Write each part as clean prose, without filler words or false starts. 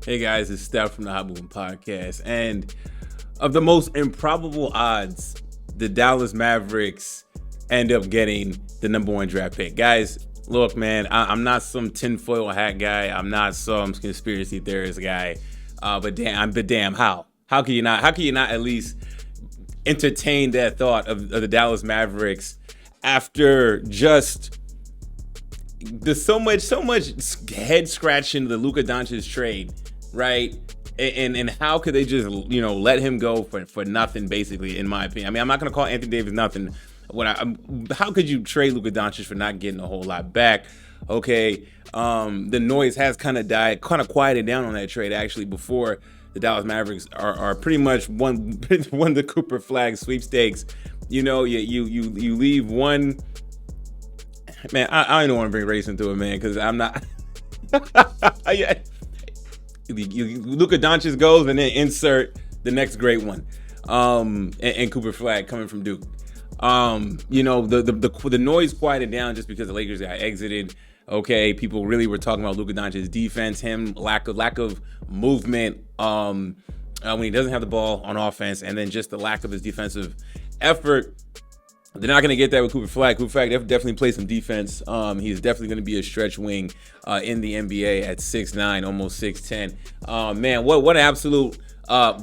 Hey guys, it's Steph from the Hot Moving Podcast. And of the most improbable odds, the Dallas Mavericks end up getting the number one draft pick. Guys, look, man, I'm not some tinfoil hat guy. I'm not some conspiracy theorist guy. But damn, how? How can you not at least entertain that thought of the Dallas Mavericks after just there's so much head scratching the Luka Doncic trade, right? And how could they just let him go for nothing, basically, in my opinion? I mean, I'm not gonna call Anthony Davis nothing. How could you trade Luka Doncic for not getting a whole lot back? Okay, the noise has kind of quieted down on that trade actually before the Dallas Mavericks are pretty much won the Cooper Flagg sweepstakes. You leave one. Man, I don't want to bring race into it, man, because I'm not. Luka Doncic goes, and then insert the next great one, and Cooper Flagg coming from Duke. The noise quieted down just because the Lakers got exited. Okay, people really were talking about Luka Doncic's defense, him lack of movement when he doesn't have the ball on offense, and then just the lack of his defensive effort. They're not going to get that with Cooper Flagg. Cooper Flagg definitely plays some defense. He's definitely going to be a stretch wing in the NBA at 6'9", almost 6'10". Man, what an absolute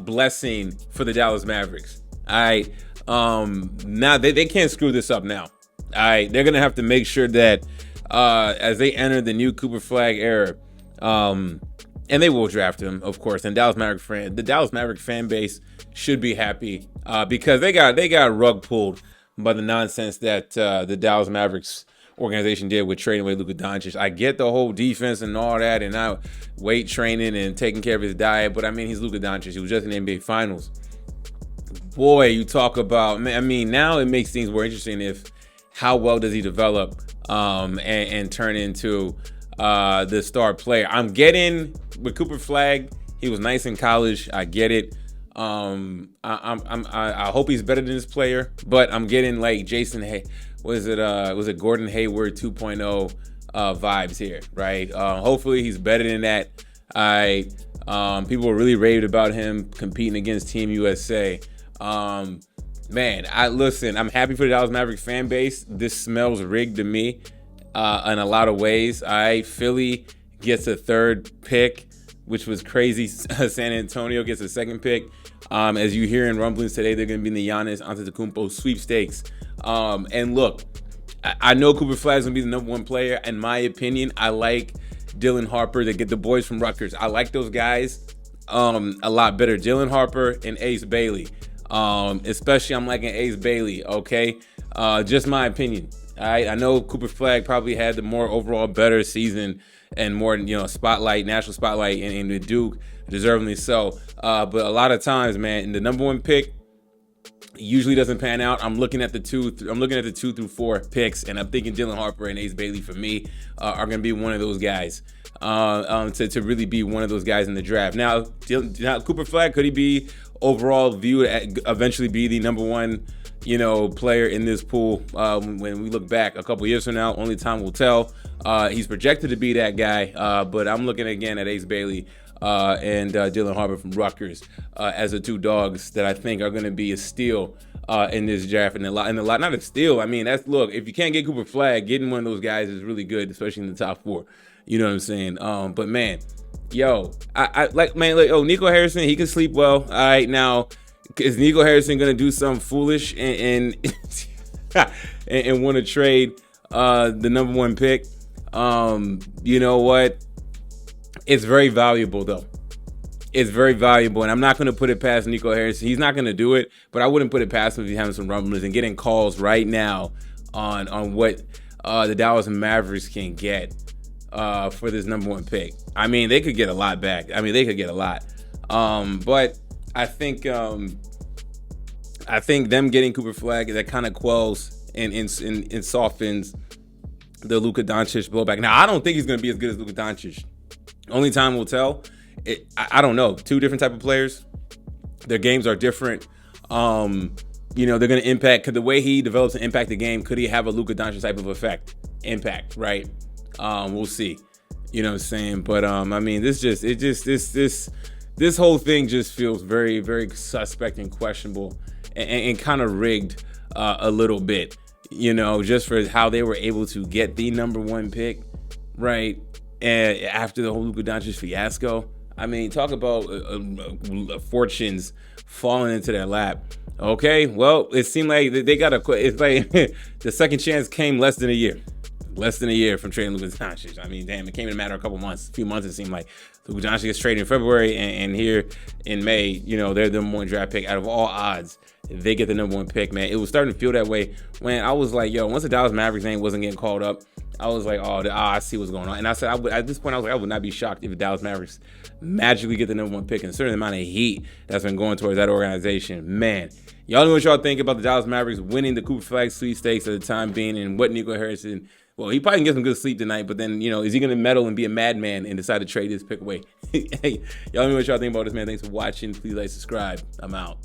blessing for the Dallas Mavericks. All right. Now they can't screw this up now. All right. They're going to have to make sure that as they enter the new Cooper Flagg era, and they will draft him, of course. And the Dallas Maverick fan base should be happy because they got rug pulled by the nonsense that the Dallas Mavericks organization did with trading away Luka Doncic. I get the whole defense and all that, and now weight training and taking care of his diet, but I mean, he's Luka Doncic. He was just in the NBA Finals. Boy, you talk about, I mean, now it makes things more interesting if how well does he develop and turn into the star player. I'm getting with Cooper Flagg. He was nice in college. I get it. I hope he's better than this player, but I'm getting like was it Gordon Hayward 2.0 vibes here, right? Hopefully he's better than that. People were really raved about him competing against Team USA. Man, I'm happy for the Dallas Mavericks fan base. This smells rigged to me in a lot of ways. Philly gets a third pick, which was crazy. San Antonio gets a second pick. As you hear in rumblings today, they're going to be in the Giannis Antetokounmpo sweepstakes. And look, I know Cooper Flagg's going to be the number one player. In my opinion, I like Dylan Harper. They get the boys from Rutgers. I like those guys a lot better. Dylan Harper and Ace Bailey. Especially I'm liking Ace Bailey, okay? Just my opinion. All right, I know Cooper Flagg probably had the more overall better season and more, national spotlight in the Duke, deservingly so. But a lot of times, man, the number one pick usually doesn't pan out. I'm looking at the 2 through 4 picks, and I'm thinking Dylan Harper and Ace Bailey for me are going to be one of those guys to really be one of those guys in the draft. Now Cooper Flagg, could he be overall viewed eventually be the number one player in this pool when we look back a couple years from now? Only time will tell. He's projected to be that guy, but I'm looking again at Ace Bailey and Dylan Harper from Rutgers as the two dogs that I think are going to be a steal in this draft. And a lot, not a steal. I mean, look, if you can't get Cooper Flagg, getting one of those guys is really good, especially in the top 4. You know what I'm saying? But man, Nico Harrison, he can sleep well. All right, now, is Nico Harrison going to do something foolish and want to trade the number one pick? You know what? It's very valuable, though. It's very valuable, and I'm not going to put it past Nico Harrison. He's not going to do it, but I wouldn't put it past him if he's having some rumblings and getting calls right now on what the Dallas Mavericks can get for this number one pick. I mean, they could get a lot back. I mean, they could get a lot. But I think them getting Cooper Flagg, that kind of quells and softens the Luka Doncic blowback. Now, I don't think he's going to be as good as Luka Doncic. Only time will tell. I don't know. 2 different type of players. Their games are different. They're going to impact. Could the way he develops and impact the game, could he have a Luka Doncic type of impact, right? We'll see. You know what I'm saying? But I mean, this whole thing just feels very, very suspect and questionable, and kind of rigged a little bit. You know, just for how they were able to get the #1 pick, right? And after the whole Luka Doncic fiasco, I mean, talk about fortunes falling into their lap. Okay, well, it seemed like they got a. It's like the second chance came less than a year from trading Luka Doncic. I mean, damn, it came in a matter of a few months. It seemed like Luka Doncic gets traded in February, and here in May, you know, they're the #1 draft pick. Out of all odds, they get the #1 pick, man. It was starting to feel that way when I was like, yo, once the Dallas Mavericks name wasn't getting called up, I was like, I see what's going on. And I said, at this point, I was like, I would not be shocked if the Dallas Mavericks magically get the #1 pick, and certain amount of heat that's been going towards that organization. Man, y'all know what y'all think about the Dallas Mavericks winning the Cooper Flagg Sweepstakes at the time being, and what Nico Harrison. Well, he probably can get some good sleep tonight, but then, you know, is he going to meddle and be a madman and decide to trade this pick away? Hey, y'all know what y'all think about this, man. Thanks for watching. Please like, subscribe. I'm out.